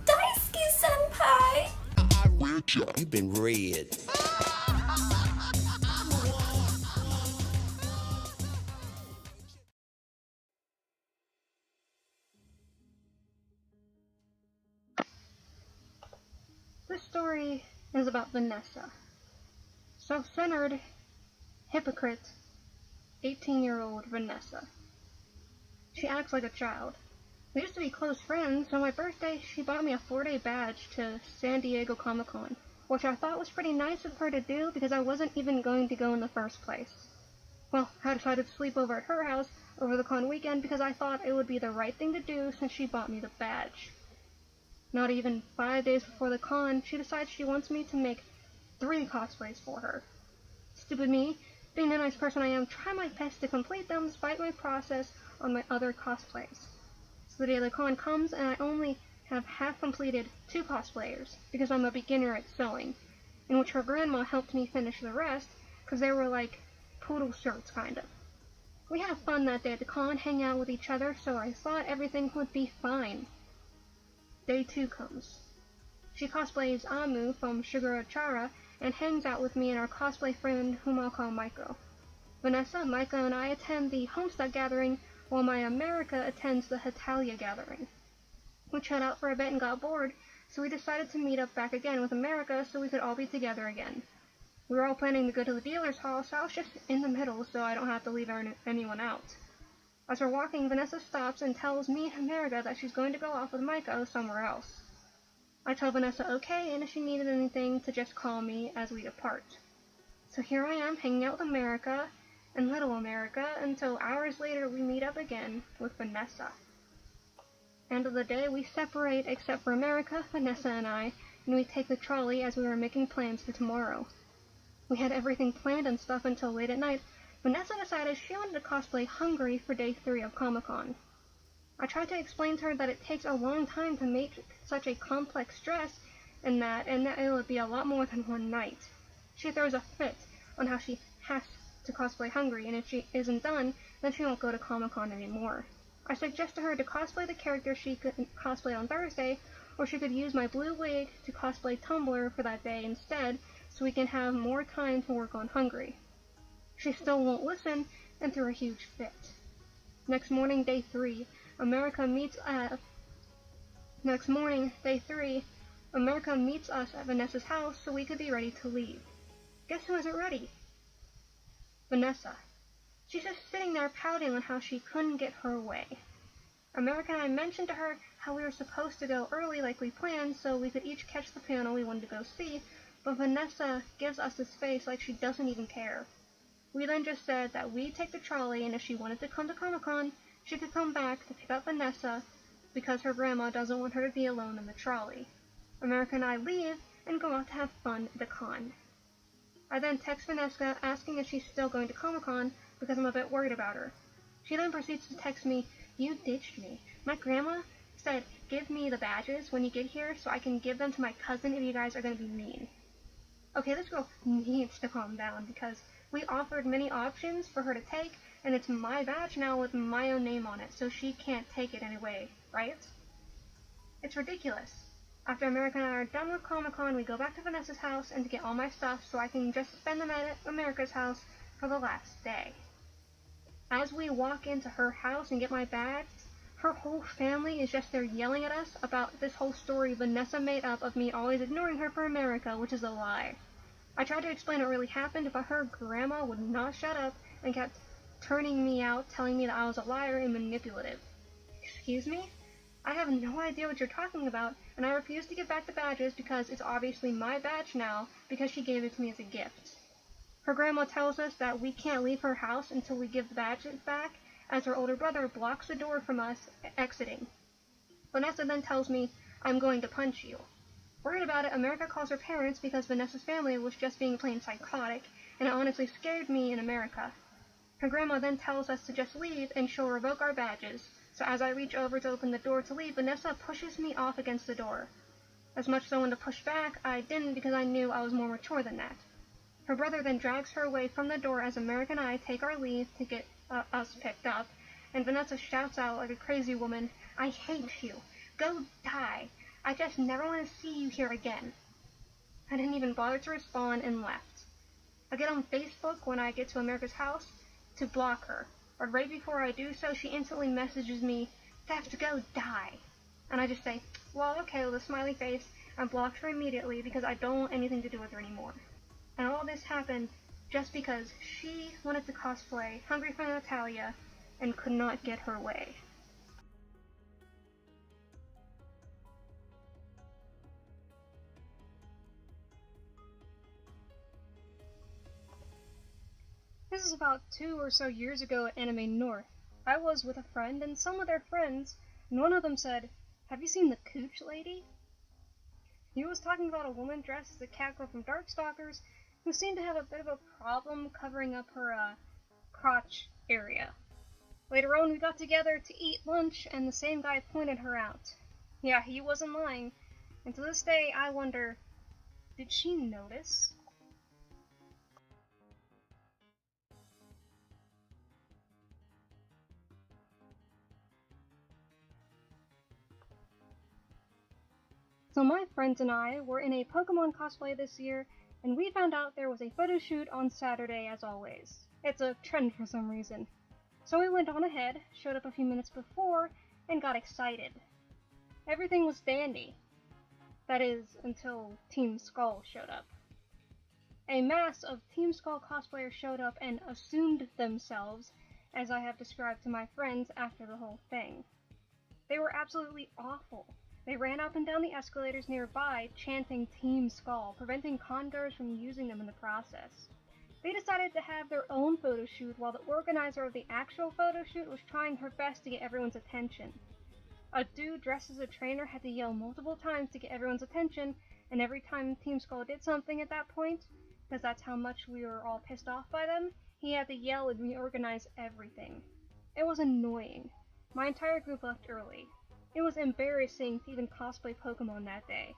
Daisuke-senpai! You've been read. This story is about Vanessa. Self-centered, hypocrite, 18-year-old Vanessa. She acts like a child. We used to be close friends, so on my birthday she bought me a 4-day badge to San Diego Comic-Con, which I thought was pretty nice of her to do because I wasn't even going to go in the first place. Well, I decided to sleep over at her house over the con weekend because I thought it would be the right thing to do since she bought me the badge. Not even 5 days before the con, she decides she wants me to make 3 cosplays for her. Stupid me, being the nice person I am, try my best to complete them despite my process on my other cosplays. So the day of the con comes and I only have half completed 2 cosplayers because I'm a beginner at sewing, in which her grandma helped me finish the rest because they were like poodle shirts kind of. We had fun that day at the con, hang out with each other, so I thought everything would be fine. Day 2 comes. She cosplays Amu from Shigurachara and hangs out with me and our cosplay friend whom I'll call Maiko. Vanessa, Maiko, and I attend the Homestuck gathering while my America attends the Hetalia gathering. We chat out for a bit and got bored, so we decided to meet up back again with America so we could all be together again. We were all planning to go to the dealer's hall, so I was just in the middle so I don't have to leave anyone out. As we're walking, Vanessa stops and tells me and America that she's going to go off with Maiko somewhere else. I tell Vanessa okay, and if she needed anything to just call me as we depart. So here I am hanging out with America and little America until hours later we meet up again with Vanessa. End of the day, we separate except for America, Vanessa, and I, and we take the trolley as we were making plans for tomorrow. We had everything planned and stuff until late at night. Vanessa decided she wanted to cosplay Hungry for day 3 of Comic-Con. I tried to explain to her that it takes a long time to make such a complex dress and that it would be a lot more than one night. She throws a fit on how she has to cosplay Hungry, and if she isn't done, then she won't go to Comic-Con anymore. I suggest to her to cosplay the character she could cosplay on Thursday, or she could use my blue wig to cosplay Tumblr for that day instead, so we can have more time to work on Hungry. She still won't listen and threw a huge fit. Next morning, day 3, America meets us at Vanessa's house so we could be ready to leave. Guess who isn't ready? Vanessa. She's just sitting there pouting on how she couldn't get her way. America and I mentioned to her how we were supposed to go early like we planned so we could each catch the panel we wanted to go see, but Vanessa gives us this face like she doesn't even care. We then just said that we'd take the trolley and if she wanted to come to Comic-Con, she could come back to pick up Vanessa because her grandma doesn't want her to be alone in the trolley. America and I leave and go out to have fun at the con. I then text Vanessa asking if she's still going to Comic-Con because I'm a bit worried about her. She then proceeds to text me, "You ditched me. My grandma said give me the badges when you get here so I can give them to my cousin if you guys are going to be mean." Okay, this girl needs to calm down because we offered many options for her to take and it's my badge now with my own name on it, so she can't take it anyway, right? It's ridiculous. After America and I are done with Comic-Con, we go back to Vanessa's house and to get all my stuff so I can just spend the night at America's house for the last day. As we walk into her house and get my bags, her whole family is just there yelling at us about this whole story Vanessa made up of me always ignoring her for America, which is a lie. I tried to explain what really happened, but her grandma would not shut up and kept turning me out, telling me that I was a liar and manipulative. Excuse me? I have no idea what you're talking about, and I refuse to give back the badges because it's obviously my badge now because she gave it to me as a gift. Her grandma tells us that we can't leave her house until we give the badges back, as her older brother blocks the door from us exiting. Vanessa then tells me, "I'm going to punch you." Worried about it, America calls her parents because Vanessa's family was just being plain psychotic, and it honestly scared me and America. Her grandma then tells us to just leave and she'll revoke our badges, so as I reach over to open the door to leave, Vanessa pushes me off against the door. As much as I wanted to push back, I didn't because I knew I was more mature than that. Her brother then drags her away from the door as America and I take our leave to get us picked up, and Vanessa shouts out like a crazy woman, "I hate you. Go die. I just never want to see you here again." I didn't even bother to respond and left. I get on Facebook when I get to America's house to block her, but right before I do so, she instantly messages me, "Theft, go die." And I just say, "Well, okay," with a smiley face, and blocked her immediately because I don't want anything to do with her anymore. And all this happened just because she wanted to cosplay Hungry for Natalia and could not get her way. This is about 2 or so years ago at Anime North. I was with a friend and some of their friends, and one of them said, "Have you seen the Cooch Lady?" He was talking about a woman dressed as a catgirl from Darkstalkers who seemed to have a bit of a problem covering up her crotch area. Later on, we got together to eat lunch, and the same guy pointed her out. Yeah, he wasn't lying, and to this day I wonder, did she notice? So my friends and I were in a Pokemon cosplay this year, and we found out there was a photo shoot on Saturday as always. It's a trend for some reason. So we went on ahead, showed up a few minutes before, and got excited. Everything was dandy. That is, until Team Skull showed up. A mass of Team Skull cosplayers showed up and assumed themselves, as I have described to my friends after the whole thing. They were absolutely awful. They ran up and down the escalators nearby, chanting Team Skull, preventing congoers from using them in the process. They decided to have their own photo shoot while the organizer of the actual photo shoot was trying her best to get everyone's attention. A dude dressed as a trainer had to yell multiple times to get everyone's attention, and every time Team Skull did something at that point, because that's how much we were all pissed off by them, he had to yell and reorganize everything. It was annoying. My entire group left early. It was embarrassing to even cosplay Pokemon that day.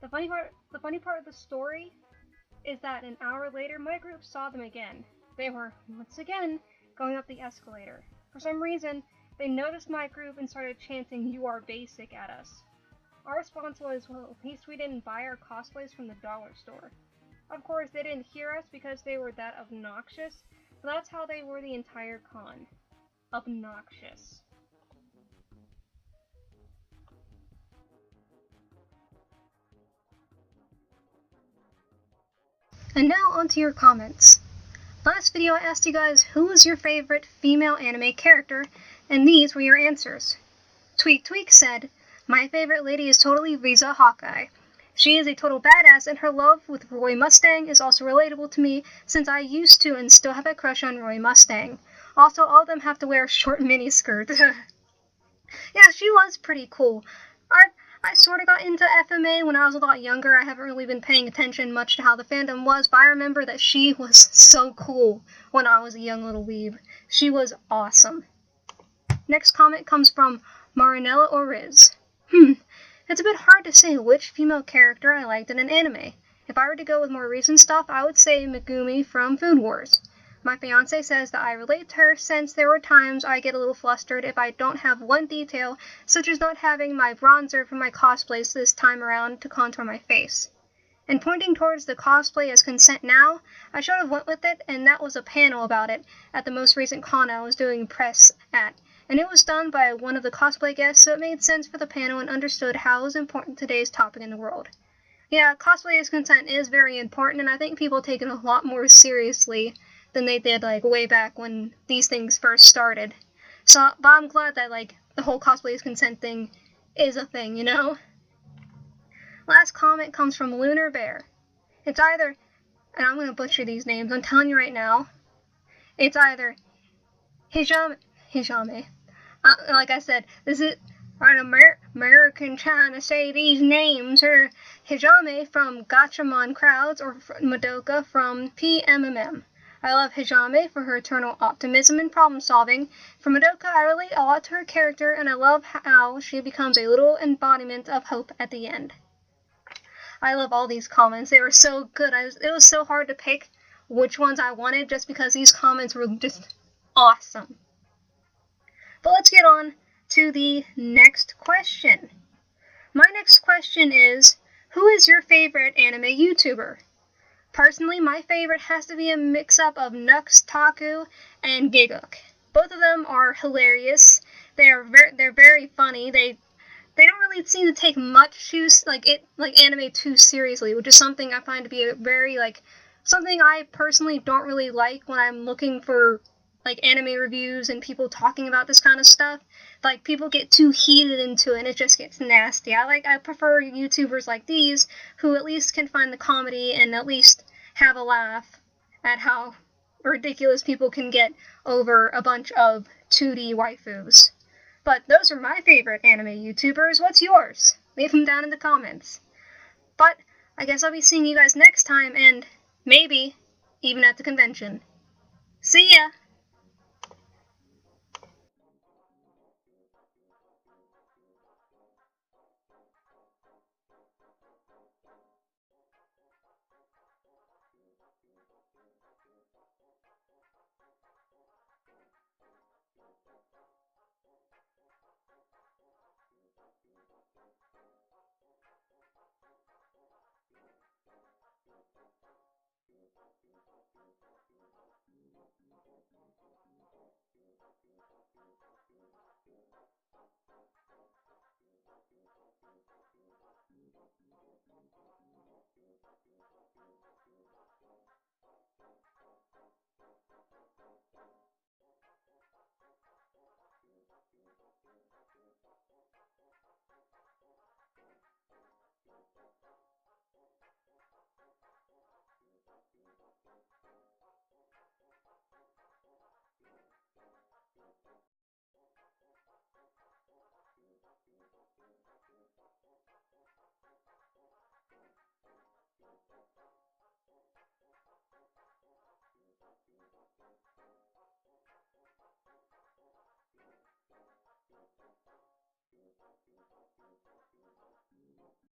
The funny part of the story is that an hour later, my group saw them again. They were, once again, going up the escalator. For some reason, they noticed my group and started chanting, "You are basic," at us. Our response was, well, at least we didn't buy our cosplays from the dollar store. Of course, they didn't hear us because they were that obnoxious, but that's how they were the entire con. Obnoxious. And now onto your comments. Last video I asked you guys who was your favorite female anime character, and these were your answers. Tweak Tweak said, "My favorite lady is totally Riza Hawkeye. She is a total badass, and her love with Roy Mustang is also relatable to me since I used to and still have a crush on Roy Mustang. Also, all of them have to wear a short miniskirt." Yeah, she was pretty cool. I sort of got into FMA when I was a lot younger. I haven't really been paying attention much to how the fandom was, but I remember that she was so cool when I was a young little weeb. She was awesome. Next comment comes from Marinella Oriz. It's a bit hard to say which female character I liked in an anime. If I were to go with more recent stuff, I would say Megumi from Food Wars. My fiance says that I relate to her since there were times I get a little flustered if I don't have one detail, such as not having my bronzer for my cosplays this time around to contour my face. And pointing towards the cosplay as consent now, I should have went with it, and that was a panel about it at the most recent con I was doing press at. And it was done by one of the cosplay guests, so it made sense for the panel and understood how it was important today's topic in the world. Yeah, cosplay as consent is very important, and I think people take it a lot more seriously than they did, way back when these things first started. So, but I'm glad that, the whole cosplay as consent thing is a thing, you know? Last comment comes from Lunar Bear. It's either, and I'm gonna butcher these names, I'm telling you right now, it's either Hijame. Like I said, this is an American trying to say these names, or Hijame from Gatchaman Crowds, or Madoka from PMMM. I love Hijame for her eternal optimism and problem solving. For Madoka, I relate a lot to her character, and I love how she becomes a little embodiment of hope at the end. I love all these comments. They were so good. It was so hard to pick which ones I wanted just because these comments were just awesome. But let's get on to the next question. My next question is, who is your favorite anime YouTuber? Personally, my favorite has to be a mix-up of Nux, Taku, and Giguk. Both of them are hilarious. They're very funny. They don't really seem to take much anime too seriously, which is something I find to be a very something I personally don't really like when I'm looking for anime reviews and people talking about this kind of stuff. Like, people get too heated into it and it just gets nasty. I prefer YouTubers like these who at least can find the comedy and at least have a laugh at how ridiculous people can get over a bunch of 2D waifus. But those are my favorite anime YouTubers. What's yours? Leave them down in the comments. But I guess I'll be seeing you guys next time, and maybe even at the convention. See ya!